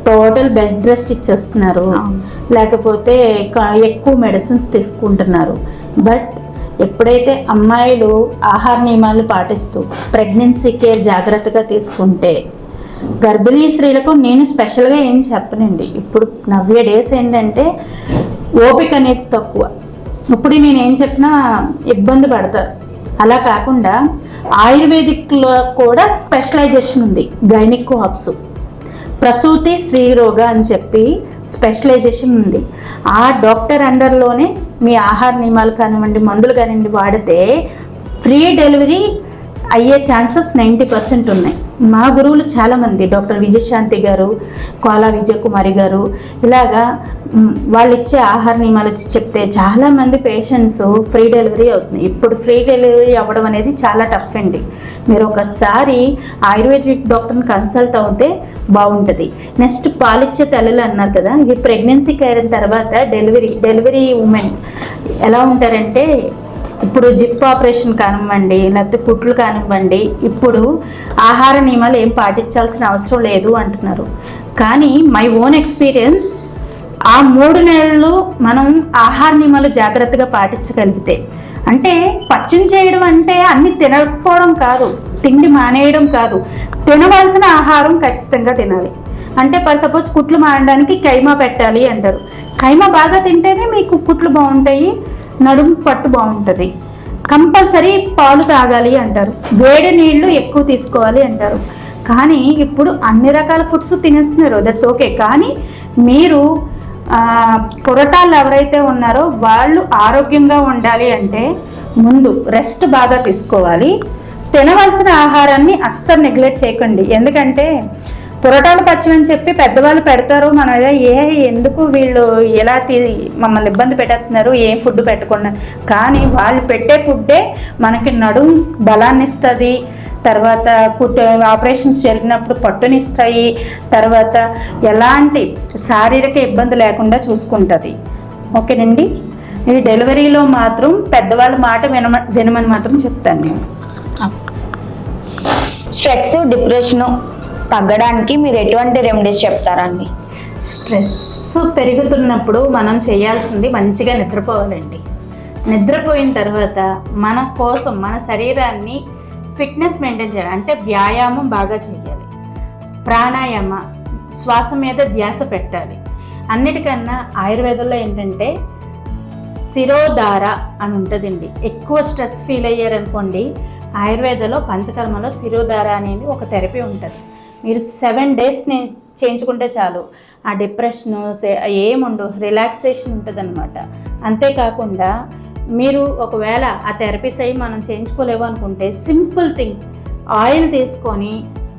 [SPEAKER 2] టోటల్ బెడ్ రెస్ట్ ఇచ్చేస్తున్నారు, లేకపోతే ఎక్కువ మెడిసిన్స్ తీసుకుంటున్నారు. బట్ ఎప్పుడైతే అమ్మాయిలు ఆహార నియమాలు పాటిస్తూ ప్రెగ్నెన్సీ కేర్ జాగ్రత్తగా తీసుకుంటే, గర్భిణీ స్త్రీలకు నేను స్పెషల్గా ఏం చెప్పనండి. ఇప్పుడు నవ్వే డేస్ ఏంటంటే ఓపిక అనేది తక్కువ. ఇప్పుడు నేను ఏం చెప్పినా ఇబ్బంది పడతారు. అలా కాకుండా ఆయుర్వేదిక్లో కూడా స్పెషలైజేషన్ ఉంది. గైనిక్ ఆప్స్, ప్రసూతి స్త్రీరోగ అని చెప్పి స్పెషలైజేషన్ ఉంది. ఆ డాక్టర్ అండర్లోనే మీ ఆహార నియమాలు కానివ్వండి, మందులు కానివ్వండి వాడితే ఫ్రీ డెలివరీ అయ్యే ఛాన్సెస్ 90% ఉన్నాయి. మా గురువులు చాలామంది, డాక్టర్ విజయశాంతి గారు, కోలా విజయకుమారి గారు, ఇలాగా వాళ్ళు ఇచ్చే ఆహార నియమాలు చెప్తే చాలామంది పేషెంట్స్ ఫ్రీ డెలివరీ అవుతుంది. ఇప్పుడు ఫ్రీ డెలివరీ అవ్వడం అనేది చాలా టఫ్ అండి. మీరు ఒకసారి ఆయుర్వేదిక్ డాక్టర్ని కన్సల్ట్ అవుతే బాగుంటుంది. నెక్స్ట్ పాలిచ్చే తల్లులు అన్నారు కదా, ఈ ప్రెగ్నెన్సీ అయిన తర్వాత డెలివరీ ఉమెన్ ఎలా ఉంటారంటే, ఇప్పుడు జిప్ ఆపరేషన్ కానివ్వండి, లేకపోతే కుట్లు కానివ్వండి, ఇప్పుడు ఆహార నియమాలు ఏం పాటించాల్సిన అవసరం లేదు అంటున్నారు. కానీ మై ఓన్ ఎక్స్పీరియన్స్, ఆ 3 నెలలు మనం ఆహార నియమాలు జాగ్రత్తగా పాటించగలిగితే, అంటే పచ్చం చేయడం అంటే అన్ని తినకపోవడం కాదు, తిండి మానేయడం కాదు, తినవలసిన ఆహారం ఖచ్చితంగా తినాలి. అంటే సపోజ్ కుట్లు మానడానికి కైమా పెట్టాలి అంటారు. కైమా బాగా తింటేనే మీకు కుట్లు బాగుంటాయి, నడుము పట్టు బాగుంటుంది. కంపల్సరీ పాలు తాగాలి అంటారు, వేడి నీళ్లు ఎక్కువ తీసుకోవాలి అంటారు. కానీ ఇప్పుడు అన్ని రకాల ఫుడ్స్ తినేస్తున్నారు, దట్స్ ఓకే. కానీ మీరు పొరటాలు ఎవరైతే ఉన్నారో వాళ్ళు ఆరోగ్యంగా ఉండాలి అంటే ముందు రెస్ట్ బాగా తీసుకోవాలి. తినవలసిన ఆహారాన్ని అస్సలు నెగ్లెక్ట్ చేయకండి. ఎందుకంటే పొరటాలు పచ్చమని చెప్పి పెద్దవాళ్ళు పెడతారు, మనం ఎందుకు వీళ్ళు ఎలా మమ్మల్ని ఇబ్బంది పెట్టేస్తున్నారు, ఏం ఫుడ్ పెట్టకుండా. కానీ వాళ్ళు పెట్టే ఫుడ్డే మనకి నడుము బలాన్ని ఇస్తుంది, తర్వాత ఆపరేషన్స్ జరిగినప్పుడు పట్టునిస్తాయి, తర్వాత ఎలాంటి శారీరక ఇబ్బంది లేకుండా చూసుకుంటుంది. ఓకేనండి. ఈ డెలివరీలో మాత్రం పెద్దవాళ్ళ మాట వినమని మాత్రం చెప్తాను నేను.
[SPEAKER 1] స్ట్రెస్ డిప్రెషన్ తగ్గడానికి మీరు ఎటువంటి రెమెడీస్ చెప్తారండి?
[SPEAKER 2] స్ట్రెస్ పెరుగుతున్నప్పుడు మనం చేయాల్సింది మంచిగా నిద్రపోవాలండి. నిద్రపోయిన తర్వాత మన కోసం మన శరీరాన్ని ఫిట్నెస్ మెయింటైన్ చేయాలి. అంటే వ్యాయామం బాగా చేయాలి, ప్రాణాయామ, శ్వాస మీద ధ్యాస పెట్టాలి. అన్నిటికన్నా ఆయుర్వేదంలో ఏంటంటే శిరోధార అని ఉంటుందండి. ఎక్కువ స్ట్రెస్ ఫీల్ అయ్యారనుకోండి, ఆయుర్వేదంలో పంచకర్మలో శిరోధార అనేది ఒక థెరపీ ఉంటుంది. మీరు 7 days చేయించుకుంటే చాలు, ఆ డిప్రెషను ఏముండు, రిలాక్సేషన్ ఉంటుంది అనమాట. అంతేకాకుండా మీరు ఒకవేళ ఆ థెరపీస్ అయ్యి మనం చేయించుకోలేవు అనుకుంటే సింపుల్ థింగ్, ఆయిల్ తీసుకొని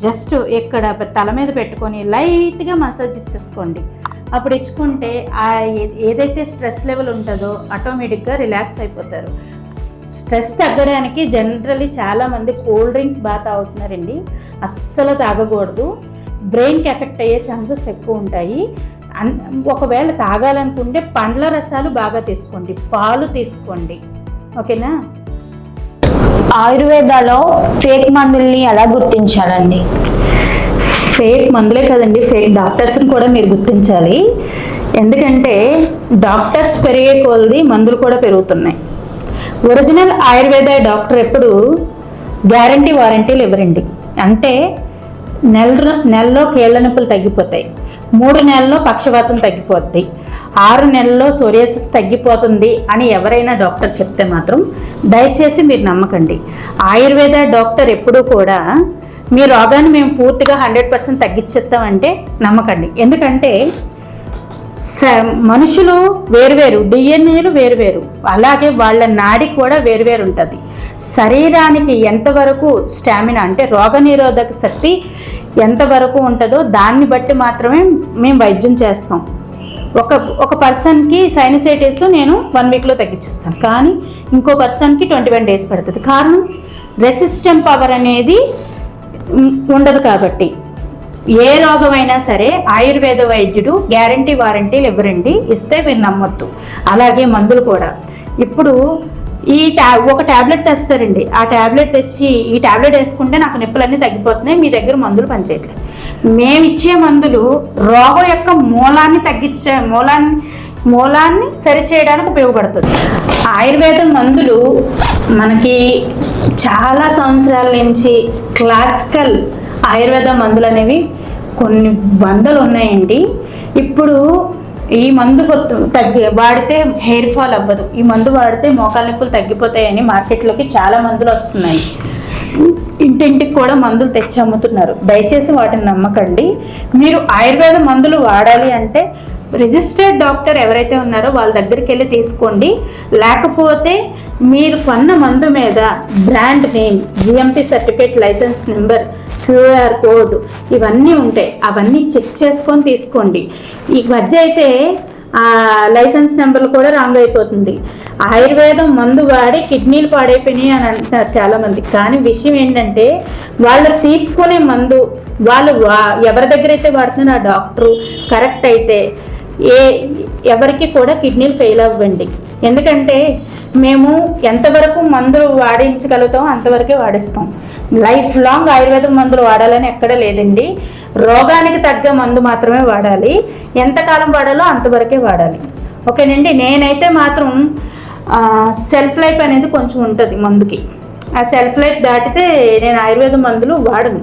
[SPEAKER 2] జస్ట్ ఇక్కడ తల మీద పెట్టుకొని లైట్గా మసాజ్ ఇచ్చేసుకోండి. అప్పుడు ఇచ్చుకుంటే ఏదైతే స్ట్రెస్ లెవెల్ ఉంటుందో ఆటోమేటిక్గా రిలాక్స్ అయిపోతారు. స్ట్రెస్ తగ్గడానికి జనరల్లీ చాలామంది కూల్ డ్రింక్స్ బాగా తాగుతున్నారండి. అస్సలు తాగకూడదు, బ్రెయిన్కి ఎఫెక్ట్ అయ్యే ఛాన్సెస్ ఎక్కువ ఉంటాయి. ఒకవేళ తాగాలనుకుంటే పండ్ల రసాలు బాగా తీసుకోండి, పాలు తీసుకోండి, ఓకేనా?
[SPEAKER 1] ఆయుర్వేదాలో ఫేక్ మందుల్ని ఎలా గుర్తించాలండి?
[SPEAKER 2] ఫేక్ మందులే కదండి, ఫేక్ డాక్టర్స్ని కూడా మీరు గుర్తించాలి. ఎందుకంటే డాక్టర్స్ పెరిగే కొలది మందులు కూడా పెరుగుతున్నాయి. ఒరిజినల్ ఆయుర్వేద డాక్టర్ ఎప్పుడు గ్యారంటీ వారంటీలు ఇవ్వరండి. అంటే నెలలో కీళ్ళ నొప్పులు తగ్గిపోతాయి, 3 నెలల్లో పక్షవాతం తగ్గిపోద్ది, 6 నెలల్లో సోరియాసిస్ తగ్గిపోతుంది అని ఎవరైనా డాక్టర్ చెప్తే మాత్రం దయచేసి మీరు నమ్మకండి. ఆయుర్వేద డాక్టర్ ఎప్పుడూ కూడా మీ రోగాన్ని మేము పూర్తిగా 100% తగ్గించేస్తామంటే నమ్మకండి. ఎందుకంటే మనుషులు వేరువేరు, డిఎన్ఏలు వేరువేరు, అలాగే వాళ్ళ నాడి కూడా వేరువేరు ఉంటుంది. శరీరానికి ఎంతవరకు స్టామినా అంటే రోగనిరోధక శక్తి ఎంతవరకు ఉంటుందో దాన్ని బట్టి మాత్రమే మేము వైద్యం చేస్తాం. ఒక పర్సన్కి సైనసైటిస్ నేను 1 weekలో తగ్గించేస్తాను, కానీ ఇంకో పర్సన్కి 21 days పడుతుంది. కారణం రెసిస్టెంట్ పవర్ అనేది ఉండదు. కాబట్టి ఏ రోగమైనా సరే ఆయుర్వేద వైద్యుడు గ్యారంటీ వారంటీలు ఇవ్వరండి, ఇస్తే మీరు నమ్మొద్దు. అలాగే మందులు కూడా ఇప్పుడు ఒక ట్యాబ్లెట్ తెస్తారండి, ఆ ట్యాబ్లెట్ తెచ్చి ఈ ట్యాబ్లెట్ వేసుకుంటే నాకు నొప్పులన్నీ తగ్గిపోతున్నాయి, మీ దగ్గర మందులు పనిచేయట్లేదు. మేము ఇచ్చే మందులు రోగం యొక్క మూలాన్ని సరిచేయడానికి ఉపయోగపడుతుంది. ఆయుర్వేద మందులు మనకి చాలా సంవత్సరాల నుంచి క్లాసికల్ ఆయుర్వేద మందులు అనేవి కొన్ని వందలు ఉన్నాయండి. ఇప్పుడు ఈ మందు వాడితే హెయిర్ ఫాల్ అవ్వదు, ఈ మందు వాడితే మోకాళ్ళ నొప్పులు తగ్గిపోతాయని మార్కెట్లోకి చాలా మందులు వస్తున్నాయి. ఇంటింటికి కూడా మందులు తెచ్చి అమ్ముతున్నారు. దయచేసి వాటిని నమ్మకండి. మీరు ఆయుర్వేద మందులు వాడాలి అంటే రిజిస్టర్డ్ డాక్టర్ ఎవరైతే ఉన్నారో వాళ్ళ దగ్గరికి వెళ్ళి తీసుకోండి. లేకపోతే మీరు కొన్న మందు మీద brand name, GMP certificate, licence number, QR code ఇవన్నీ ఉంటాయి, అవన్నీ చెక్ చేసుకొని తీసుకోండి. ఈ మధ్య అయితే ఆ లైసెన్స్ నెంబర్లు కూడా రాంగ్ అయిపోతుంది. ఆయుర్వేదం మందు వాడి కిడ్నీలు పాడైపోయినాయి అని అంటున్నారు చాలామంది. కానీ విషయం ఏంటంటే వాళ్ళు తీసుకునే మందు వాళ్ళు ఎవరి దగ్గర అయితే వాడుతున్నారు ఆ డాక్టరు కరెక్ట్ అయితే ఎవరికి కూడా కిడ్నీలు ఫెయిల్ అవ్వండి. ఎందుకంటే మేము ఎంతవరకు మందులు వాడించగలుగుతామో అంతవరకే వాడిస్తాం. లైఫ్ లాంగ్ ఆయుర్వేద మందులు వాడాలని ఎక్కడ లేదండి. రోగానికి తగ్గ మందు మాత్రమే వాడాలి, ఎంతకాలం వాడాలో అంతవరకే వాడాలి, ఓకేనండి. నేనైతే మాత్రం సెల్ఫ్ లైఫ్ అనేది కొంచెం ఉంటుంది మందుకి. ఆ సెల్ఫ్ లైఫ్ దాటితే నేను ఆయుర్వేద మందులు వాడను.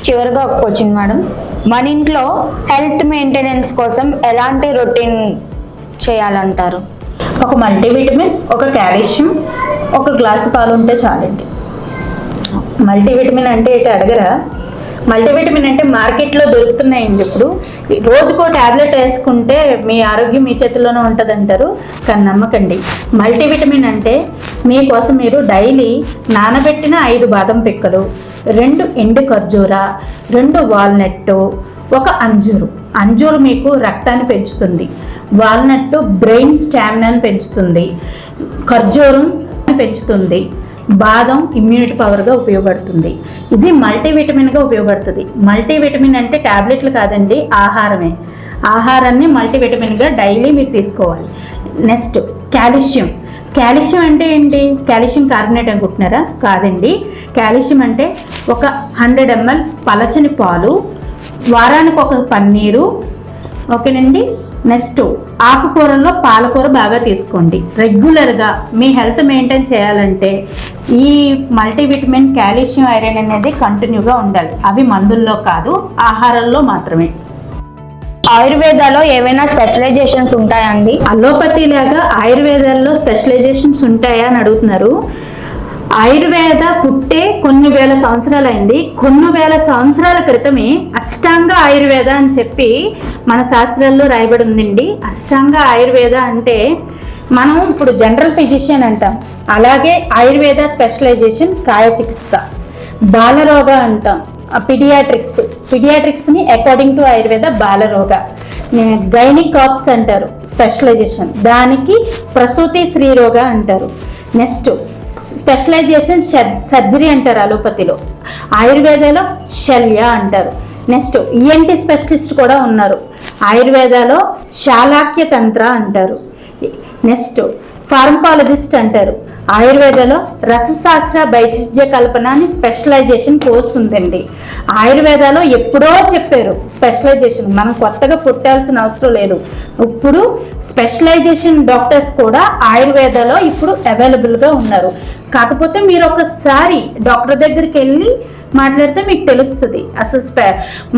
[SPEAKER 1] చివరిగా ఒక క్వశ్చన్ మేడం, మన ఇంట్లో హెల్త్ మెయింటెనెన్స్ కోసం ఎలాంటి రొటీన్ చేయాలంటారు?
[SPEAKER 2] ఒక మల్టీవిటమిన్, ఒక కాల్షియం, ఒక గ్లాసు పాలు ఉంటే చాలండి. మల్టీవిటమిన్ అంటే ఏంటి అడగరా? మల్టీవిటమిన్ అంటే మార్కెట్లో దొరుకుతున్నాయండి. ఇప్పుడు రోజుకో ట్యాబ్లెట్ వేసుకుంటే మీ ఆరోగ్యం మీ చేతుల్లోనే ఉంటుంది అంటారు, కానీ నమ్మకండి. మల్టీవిటమిన్ అంటే మీకోసం మీరు డైలీ నానబెట్టిన 5 బాదం పిక్కలు, 2 ఎండు ఖర్జూర, 2 వాల్నట్టు, 1 అంజూరు. అంజూరు మీకు రక్తాన్ని పెంచుతుంది, వాల్నట్టు బ్రెయిన్ స్టామినాని పెంచుతుంది, ఖర్జూరం పెంచుతుంది, బాదం ఇమ్యూనిటీ పవర్గా ఉపయోగపడుతుంది. ఇది మల్టీవిటమిన్గా ఉపయోగపడుతుంది. మల్టీవిటమిన్ అంటే ట్యాబ్లెట్లు కాదండి, ఆహారమే. ఆహారాన్ని మల్టీవిటమిన్గా డైలీ మీరు తీసుకోవాలి. Next calcium. కాల్షియం అంటే ఏంటి? కాల్షియం కార్బోనేట్ అనుకుంటున్నారా? కాదండి. కాల్షియం అంటే ఒక 100 ml పలచని పాలు, వారానికి ఒక పన్నీరు, ఓకేనండి. నెక్స్ట్ ఆకుకూరల్లో పాలకూర బాగా తీసుకోండి. రెగ్యులర్గా మీ హెల్త్ మెయింటైన్ చేయాలంటే ఈ మల్టీవిటమిన్, కాల్షియం, ఐరన్ అనేది కంటిన్యూగా ఉండాలి. అవి మందుల్లో కాదు, ఆహారంలో మాత్రమే.
[SPEAKER 1] ఆయుర్వేదాలో ఏవైనా స్పెషలైజేషన్స్ ఉంటాయా అండి?
[SPEAKER 2] అలోపతి లాగా ఆయుర్వేదాల్లో స్పెషలైజేషన్స్ ఉంటాయా అని అడుగుతున్నారు. ఆయుర్వేద పుట్టే కొన్ని వేల సంవత్సరాలైంది. కొన్ని వేల సంవత్సరాల క్రితమే అష్టాంగ ఆయుర్వేద అని చెప్పి మన శాస్త్రాల్లో రాయబడి ఉందండి. అష్టాంగ ఆయుర్వేద అంటే మనం ఇప్పుడు జనరల్ ఫిజిషియన్ అంటాం, అలాగే ఆయుర్వేద స్పెషలైజేషన్ కాయ చికిత్స. బాలరోగ అంటాం, పిడియాట్రిక్స్ని అకార్డింగ్ టు ఆయుర్వేద బాలరోగ. గైనికాప్స్ అంటారు స్పెషలైజేషన్, దానికి ప్రసూతి స్త్రీరోగ అంటారు. నెక్స్ట్ స్పెషలైజేషన్ సర్జరీ అంటారు అలోపతిలో, ఆయుర్వేదాలో శల్య అంటారు. నెక్స్ట్ ఈఎన్టీ స్పెషలిస్ట్ కూడా ఉన్నారు, ఆయుర్వేదాలో శాలాక్య తంత్ర అంటారు. నెక్స్ట్ ఫార్మకాలజిస్ట్ అంటారు, ఆయుర్వేదాలో రసశాస్త్ర వైశిష్ట్య కల్పన అని స్పెషలైజేషన్ కోర్స్ ఉందండి. ఆయుర్వేదాలో ఎప్పుడో చెప్పారు స్పెషలైజేషన్, మనం కొత్తగా పుట్టాల్సిన అవసరం లేదు. ఇప్పుడు స్పెషలైజేషన్ డాక్టర్స్ కూడా ఆయుర్వేదాలో ఇప్పుడు అవైలబుల్గా ఉన్నారు. కాకపోతే మీరు ఒకసారి డాక్టర్ దగ్గరికి వెళ్ళి మాట్లాడితే మీకు తెలుస్తుంది అసలు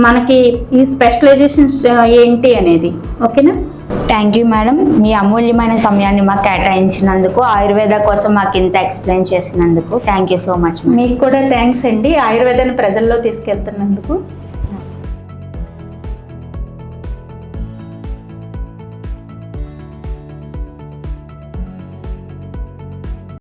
[SPEAKER 2] మనకి ఈ స్పెషలైజేషన్స్ ఏంటి అనేది. ఓకేనా?
[SPEAKER 1] థ్యాంక్ యూ మేడం, మీ అమూల్యమైన సమయాన్ని మాకు కేటాయించినందుకు, ఆయుర్వేద కోసం మాకు ఇంత ఎక్స్ప్లెయిన్ చేసినందుకు థ్యాంక్ యూ సో మచ్.
[SPEAKER 2] మీకు కూడా థ్యాంక్స్ అండి, ఆయుర్వేదాన్ని ప్రజల్లో తీసుకెళ్తున్నందుకు.